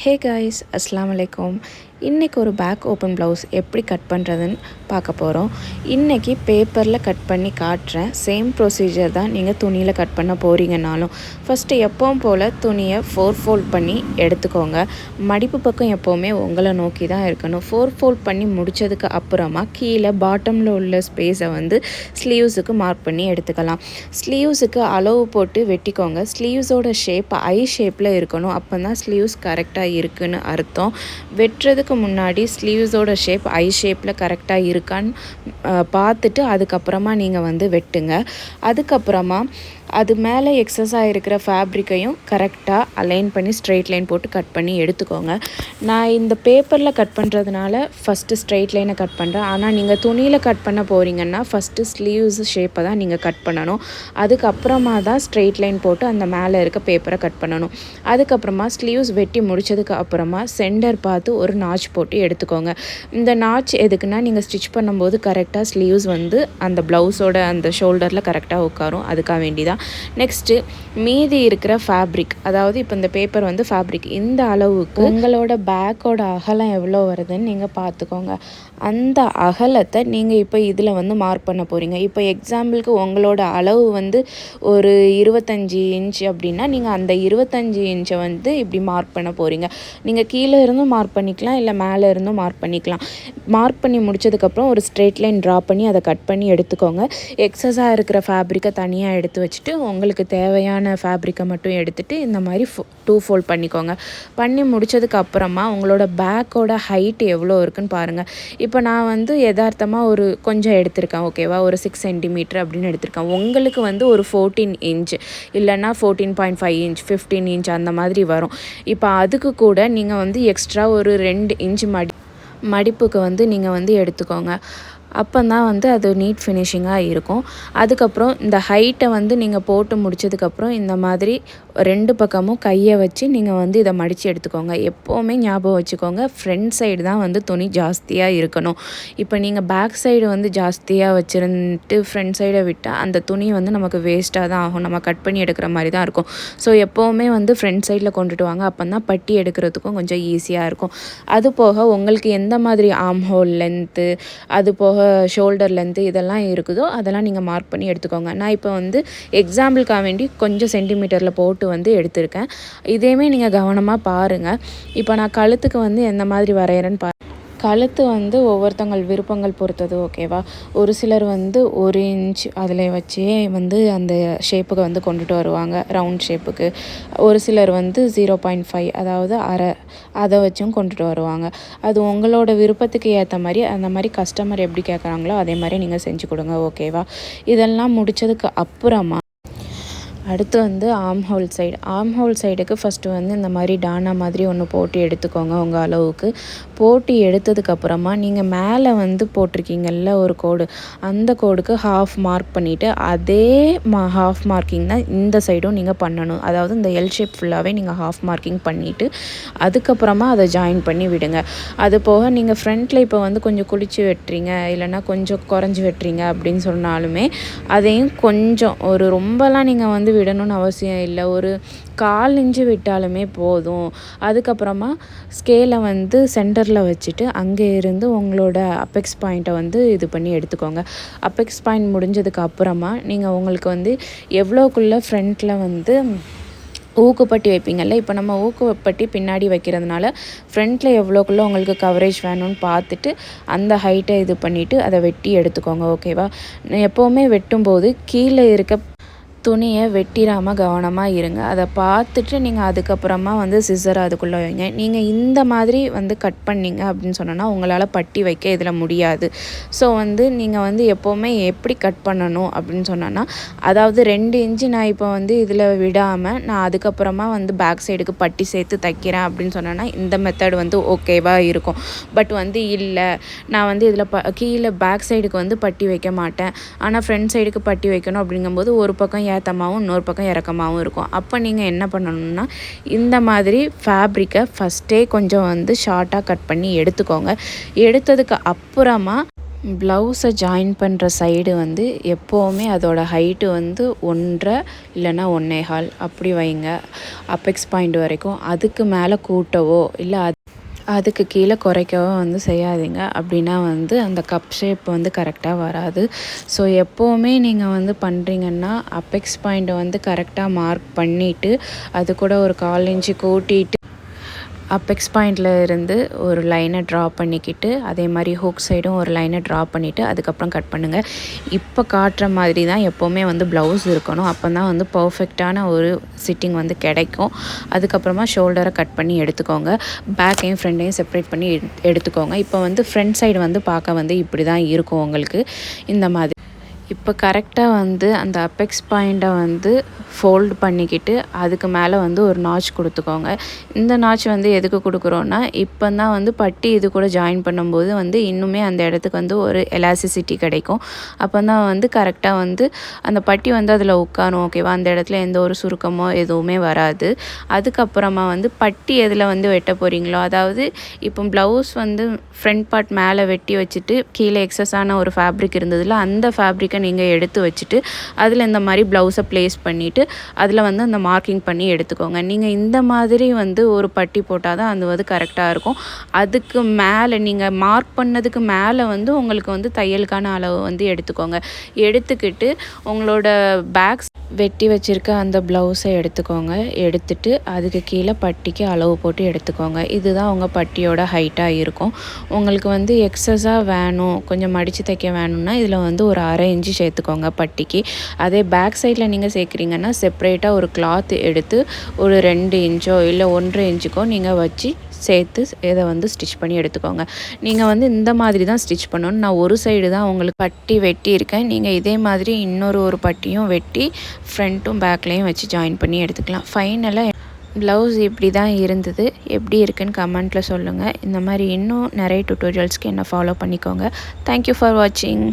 Hey guys, அஸ்ஸலாமு அலைக்கும். இன்றைக்கி ஒரு பேக் ஓப்பன் ப்ளவுஸ் எப்படி கட் பண்ணுறதுன்னு பார்க்க போகிறோம். இன்றைக்கி பேப்பரில் கட் பண்ணி காட்டுறேன். சேம் ப்ரொசீஜர் தான் நீங்கள் துணியில் கட் பண்ண போகிறீங்கனாலும். ஃபஸ்ட்டு எப்பவும் போல் துணியை 4 ஃபோல்ட் பண்ணி எடுத்துக்கோங்க. மடிப்பு பக்கம் எப்போவுமே உங்களை நோக்கி தான் இருக்கணும். 4 ஃபோல்ட் பண்ணி முடித்ததுக்கு அப்புறமா கீழே பாட்டமில் உள்ள ஸ்பேஸை ஸ்லீவ்ஸுக்கு மார்க் பண்ணி எடுத்துக்கலாம். ஸ்லீவ்ஸுக்கு அளவு போட்டு வெட்டிக்கோங்க. ஸ்லீவ்ஸோட ஷேப் ஐ ஷேப்பில் இருக்கணும். அப்போ தான் ஸ்லீவ்ஸ் கரெக்டாக இருக்குன்னு அர்த்தம். வெட்டுறதுக்கு முன்னாடி ஸ்லீவ்ஸோட ஷேப் ஐ ஷேப்பில் கரெக்டாக இருக்கான்னு பார்த்துட்டு அதுக்கப்புறமா நீங்கள் வெட்டுங்க. அதுக்கப்புறமா அது மேலே எக்ஸஸாக இருக்கிற ஃபேப்ரிக்கையும் கரெக்டாக அலைன் பண்ணி ஸ்ட்ரெயிட் லைன் போட்டு கட் பண்ணி எடுத்துக்கோங்க. நான் இந்த பேப்பரில் கட் பண்ணுறதுனால ஃபஸ்ட்டு ஸ்ட்ரெயிட் லைனை கட் பண்ணுறேன். ஆனால் நீங்கள் துணியில் கட் பண்ண போகிறீங்கன்னா ஃபஸ்ட்டு ஸ்லீவ்ஸ் ஷேப்பை தான் நீங்கள் கட் பண்ணணும். அதுக்கப்புறமா தான் ஸ்ட்ரெயிட் லைன் போட்டு அந்த மேலே இருக்க பேப்பரை கட் பண்ணணும். அதுக்கப்புறமா ஸ்லீவ்ஸ் வெட்டி முடித்ததுக்கு அப்புறமா சென்டர் பார்த்து ஒரு நாச் போட்டு எடுத்துக்கோங்க. இந்த நாச் எதுக்குன்னா நீங்கள் ஸ்டிச் பண்ணும்போது கரெக்டாக ஸ்லீவ்ஸ் அந்த ப்ளவுஸோட அந்த ஷோல்டரில் கரெக்டாக உட்காரும். அதுக்காக வேண்டி தான். நெக்ஸ்ட்டு மீதி இருக்கிற ஃபேப்ரிக், அதாவது இப்போ இந்த பேப்பர் ஃபேப்ரிக் இந்த அளவுக்கு உங்களோட பேக்கோட அகலம் எவ்வளோ வருதுன்னு நீங்கள் பார்த்துக்கோங்க. அந்த அகலத்தை நீங்கள் இப்போ இதில் மார்க் பண்ண போகிறீங்க. இப்போ எக்ஸாம்பிளுக்கு உங்களோட அளவு ஒரு 25 இன்ச் அப்படின்னா நீங்கள் அந்த 25 இன்ச்சை இப்படி மார்க் பண்ண போகிறீங்க. நீங்கள் கீழே இருந்தும் மார்க் பண்ணிக்கலாம், இல்லை மேலே இருந்தும் மார்க் பண்ணிக்கலாம். மார்க் பண்ணி முடிச்சதுக்கப்புறம் ஒரு ஸ்ட்ரெயிட் லைன் ட்ரா பண்ணி அதை கட் பண்ணி எடுத்துக்கோங்க. எக்ஸஸாக இருக்கிற ஃபேப்ரிக்கை தனியாக எடுத்து வச்சுட்டு உங்களுக்கு தேவையான ஃபேப்ரிக்கை மட்டும் எடுத்துகிட்டு இந்த மாதிரி 2 ஃபோல்ட் பண்ணிக்கோங்க. பண்ணி முடித்ததுக்கு அப்புறமா உங்களோட பேக்கோட ஹைட் எவ்வளோ இருக்குன்னு பாருங்கள். இப்போ நான் யதார்த்தமாக ஒரு கொஞ்சம் எடுத்திருக்கேன், ஓகேவா, ஒரு 6 சென்டிமீட்டர் அப்படின்னு எடுத்திருக்கேன். உங்களுக்கு ஒரு 14 இன்ச் இல்லைன்னா 14.5 இன்ச் 15 இன்ச் அந்த மாதிரி வரும். இப்போ அதுக்கு கூட நீங்கள் எக்ஸ்ட்ரா ஒரு 2 இன்ச் மடிப்புக்கு நீங்கள் எடுத்துக்கோங்க. அப்போ தான் அது நீட் ஃபினிஷிங்காக இருக்கும். அதுக்கப்புறம் இந்த ஹைட்டை நீங்கள் போட்டு முடித்ததுக்கப்புறம் இந்த மாதிரி 2 பக்கமும் கையை வச்சு நீங்கள் இதை மடித்து எடுத்துக்கோங்க. எப்போவுமே ஞாபகம் வச்சுக்கோங்க, ஃப்ரண்ட் சைடு தான் துணி ஜாஸ்தியாக இருக்கணும். இப்போ நீங்கள் பேக் சைடு ஜாஸ்தியாக வச்சுருந்துட்டு ஃப்ரண்ட் சைடை விட்டால் அந்த துணி நமக்கு வேஸ்ட்டாக தான் ஆகும். நம்ம கட் பண்ணி எடுக்கிற மாதிரி தான் இருக்கும். ஸோ எப்போவுமே ஃப்ரண்ட் சைடில் கொண்டுட்டு வாங்க. அப்போ தான் பட்டி எடுக்கிறதுக்கும் கொஞ்சம் ஈஸியாக இருக்கும். அது போக உங்களுக்கு எந்த மாதிரி ஆர்ம் ஹோல் லென்த்து, அது போக ஷோல்டர் லென்த்து இதெல்லாம் இருக்குதோ அதெல்லாம் நீங்கள் மார்க் பண்ணி எடுத்துக்கோங்க. நான் இப்போ எக்ஸாம்பிளுக்காக வேண்டி கொஞ்சம் சென்டிமீட்டரில் போட்டு எடுத்திருக்கேன். இதையுமே நீங்கள் கவனமாக பாருங்கள். இப்போ நான் கழுத்துக்கு எந்த மாதிரி வரைகிறேன்னு கழுத்து ஒவ்வொருத்தவங்கள் விருப்பங்கள் பொறுத்தது, ஓகேவா. ஒரு சிலர் 1 இன்ச் அதில் வச்சே அந்த ஷேப்புக்கு கொண்டுட்டு வருவாங்க, ரவுண்ட் ஷேப்புக்கு. ஒரு சிலர் 0.5 அதாவது அரை அதை வச்சும் கொண்டுட்டு வருவாங்க. அது உங்களோட விருப்பத்துக்கு ஏற்ற மாதிரி அந்த மாதிரி கஸ்டமர் எப்படி கேட்குறாங்களோ அதே மாதிரி நீங்கள் செஞ்சு கொடுங்க, ஓகேவா. இதெல்லாம் முடித்ததுக்கு அப்புறமா அடுத்து ஆர்ம் ஹோல் சைடுக்கு ஃபஸ்ட்டு இந்த மாதிரி டானா மாதிரி ஒன்று போட்டு எடுத்துக்கோங்க. உங்கள் அளவுக்கு போட்டு எடுத்ததுக்கப்புறமா நீங்கள் மேலே போட்டிருக்கீங்கல்ல ஒரு கோடு, அந்த கோடுக்கு ஹாஃப் மார்க் பண்ணிவிட்டு அதே ஹாஃப் மார்க்கிங் தான் இந்த சைடும் நீங்கள் பண்ணணும். அதாவது இந்த எல் ஷேப் ஃபுல்லாகவே நீங்கள் ஹாஃப் மார்க்கிங் பண்ணிவிட்டு அதுக்கப்புறமா அதை ஜாயின் பண்ணி விடுங்க. அது போக நீங்கள் ஃப்ரண்ட்டில் இப்போ கொஞ்சம் குளிச்சு வெட்டுறீங்க, இல்லைனா கொஞ்சம் குறைஞ்சி வெட்டுறீங்க அப்படின்னு சொன்னாலுமே அதையும் கொஞ்சம் ஒரு ரொம்பலாம் நீங்கள் விடணும்னு அவசியம் இல்லை. ஒரு 1/4 இன்ச்சு விட்டாலுமே போதும். அதுக்கப்புறமா ஸ்கேலை சென்டரில் வச்சுட்டு அங்கே இருந்து உங்களோட அப்பெக்ஸ் பாயிண்ட்டை இது பண்ணி எடுத்துக்கோங்க. அப்பெக்ஸ் பாயிண்ட் முடிஞ்சதுக்கு அப்புறமா நீங்கள் உங்களுக்கு எவ்வளோக்குள்ளே ஃப்ரண்ட்டில் ஊக்குப்பட்டி வைப்பீங்கள்ல, இப்போ நம்ம ஊக்குப்பட்டி பின்னாடி வைக்கிறதுனால ஃப்ரண்ட்டில் எவ்வளோக்குள்ளே உங்களுக்கு கவரேஜ் வேணும்னு பார்த்துட்டு அந்த ஹைட்டை இது பண்ணிவிட்டு அதை வெட்டி எடுத்துக்கோங்க, ஓகேவா. எப்போவுமே வெட்டும்போது கீழே இருக்க துணியை வெட்டிடாமல் கவனமாக இருங்க. அதை பார்த்துட்டு நீங்கள் அதுக்கப்புறமா சிசரை அதுக்குள்ளே வைங்க. நீங்கள் இந்த மாதிரி கட் பண்ணிங்க அப்படின்னு சொன்னோன்னா உங்களால் பட்டி வைக்க இதில் முடியாது. ஸோ நீங்கள் எப்போவுமே எப்படி கட் பண்ணணும் அப்படின்னு சொன்னோன்னா, அதாவது 2 இன்ச்சு நான் இப்போ இதில் விடாமல் நான் அதுக்கப்புறமா பேக் சைடுக்கு பட்டி சேர்த்து தைக்கிறேன் அப்படின்னு சொன்னோன்னா இந்த மெத்தட் ஓகேவாக இருக்கும். பட் இல்லை, நான் இதில் கீழே பேக் சைடுக்கு பட்டி வைக்க மாட்டேன், ஆனால் ஃப்ரண்ட் சைடுக்கு பட்டி வைக்கணும் அப்படிங்கும்போது ஒரு பக்கம் ஏற்றமாகவும் இன்னொரு பக்கம் இறக்கமாகவும் இருக்கும். அப்போ நீங்கள் என்ன பண்ணணும்னா இந்த மாதிரி ஃபேப்ரிக்கை ஃபஸ்ட்டே கொஞ்சம் ஷார்ட்டாக கட் பண்ணி எடுத்துக்கோங்க. எடுத்ததுக்கு அப்புறமா ப்ளவுஸை ஜாயின் பண்ணுற சைடு வந்து எப்போவுமே அதோட ஹைட்டு வந்து 1.5 இல்லைன்னா 1.25 அப்படி வைங்க அப்பெக்ஸ் பாயிண்ட் வரைக்கும். அதுக்கு மேலே கூட்டவோ இல்லை அதுக்கு கீழே குறைக்கவோ வந்து செய்யாதீங்க. அப்படின்னா வந்து அந்த கப் ஷேப் வந்து கரெக்டாக வராது. ஸோ எப்போவுமே நீங்கள் வந்து பண்ணுறீங்கன்னா அப்பெக்ஸ் பாயிண்ட்டை வந்து கரெக்டாக மார்க் பண்ணிவிட்டு அது கூட ஒரு 1/4 இன்ச்சு கூட்டிகிட்டு அப்பெக்ஸ் பாயிண்டில் இருந்து ஒரு லைனை ட்ரா பண்ணிக்கிட்டு அதே மாதிரி ஹூக் சைடும் ஒரு லைனை ட்ரா பண்ணிவிட்டு அதுக்கப்புறம் கட் பண்ணுங்கள். இப்போ காட்டுற மாதிரி தான் எப்போவுமே வந்து ப்ளவுஸ் இருக்கணும். அப்போ தான் வந்து பர்ஃபெக்டான ஒரு சிட்டிங் வந்து கிடைக்கும். அதுக்கப்புறமா ஷோல்டரை கட் பண்ணி எடுத்துக்கோங்க. பேக்கையும் ஃப்ரண்ட்டையும் செப்பரேட் பண்ணி எடுத்துக்கோங்க. இப்போ வந்து ஃப்ரண்ட் சைடு வந்து பார்க்க வந்து இப்படி தான் இருக்கும் உங்களுக்கு இந்த மாதிரி. இப்போ கரெக்டாக வந்து அந்த அப்பெக்ஸ் பாயிண்ட்டை வந்து ஃபோல்டு பண்ணிக்கிட்டு அதுக்கு மேலே வந்து ஒரு நாச் கொடுத்துக்கோங்க. இந்த நாச் வந்து எதுக்கு கொடுக்குறோன்னா இப்போ தான் வந்து பட்டி இது கூட ஜாயின் பண்ணும்போது வந்து இன்னுமே அந்த இடத்துக்கு வந்து ஒரு எலாஸ்டிசிட்டி கிடைக்கும். அப்போ தான் வந்து கரெக்டாக வந்து அந்த பட்டி வந்து அதில் உட்காரும். ஓகேவா? அந்த இடத்துல எந்த ஒரு சுருக்கமோ எதுவுமே வராது. அதுக்கப்புறமா வந்து பட்டி எதில் வந்து வெட்ட போகிறீங்களோ, அதாவது இப்போ ப்ளவுஸ் வந்து ஃப்ரண்ட் பார்ட் மேலே வெட்டி வச்சுட்டு கீழே எக்ஸஸான ஒரு ஃபேப்ரிக் இருந்ததில்ல, அந்த ஃபேப்ரிக்கை நீங்கள் எடுத்து வச்சுட்டு அதில் இந்த மாதிரி ப்ளவுஸை ப்ளேஸ் பண்ணிவிட்டு அதில் வந்து அந்த மார்க்கிங் பண்ணி எடுத்துக்கோங்க. நீங்கள் இந்த மாதிரி வந்து ஒரு பட்டி போட்டால் தான் அது வந்து கரெக்டாக இருக்கும். அதுக்கு மேலே நீங்கள் மார்க் பண்ணதுக்கு மேலே வந்து உங்களுக்கு வந்து தையலுக்கான அளவு வந்து எடுத்துக்கோங்க. எடுத்துக்கிட்டு உங்களோட பேக்ஸ் வெட்டி வச்சுருக்க அந்த ப்ளவுஸை எடுத்துக்கோங்க. எடுத்துட்டு அதுக்கு கீழே பட்டிக்கு அளவு போட்டு எடுத்துக்கோங்க. இதுதான் உங்கள் பட்டியோட ஹைட்டாக இருக்கும். உங்களுக்கு வந்து எக்ஸஸாக வேணும், கொஞ்சம் மடித்து தைக்க வேணும்னா இதில் வந்து ஒரு 1/2 இன்ச்சு சேர்த்துக்கோங்க பட்டிக்கு. அதே பேக் சைடில் நீங்கள் சேர்க்குறீங்கன்னா செப்ரேட்டாக ஒரு கிளாத் எடுத்து ஒரு 2 இன்ச்சோ இல்லை 1.5 இன்ச்சுக்கோ நீங்கள் வச்சு சேர்த்து இதை வந்து ஸ்டிச் பண்ணி எடுத்துக்கோங்க. நீங்கள் வந்து இந்த மாதிரி தான் ஸ்டிச் பண்ணணும். நான் ஒரு சைடு தான் உங்களுக்கு பட்டி வெட்டியிருக்கேன். நீங்கள் இதே மாதிரி ஒரு பட்டியும் வெட்டி ஃப்ரண்ட்டும் பேக்லேயும் வச்சு ஜாயின் பண்ணி எடுத்துக்கலாம். ஃபைனலாக ப்ளவுஸ் இப்படி தான் இருந்தது. எப்படி இருக்குன்னு கமெண்ட்டில் சொல்லுங்கள். இந்த மாதிரி இன்னும் நிறைய டியூட்டோரியல்ஸ்க்கு என்னை ஃபாலோ பண்ணிக்கோங்க. தேங்க்யூ ஃபார் வாட்சிங்.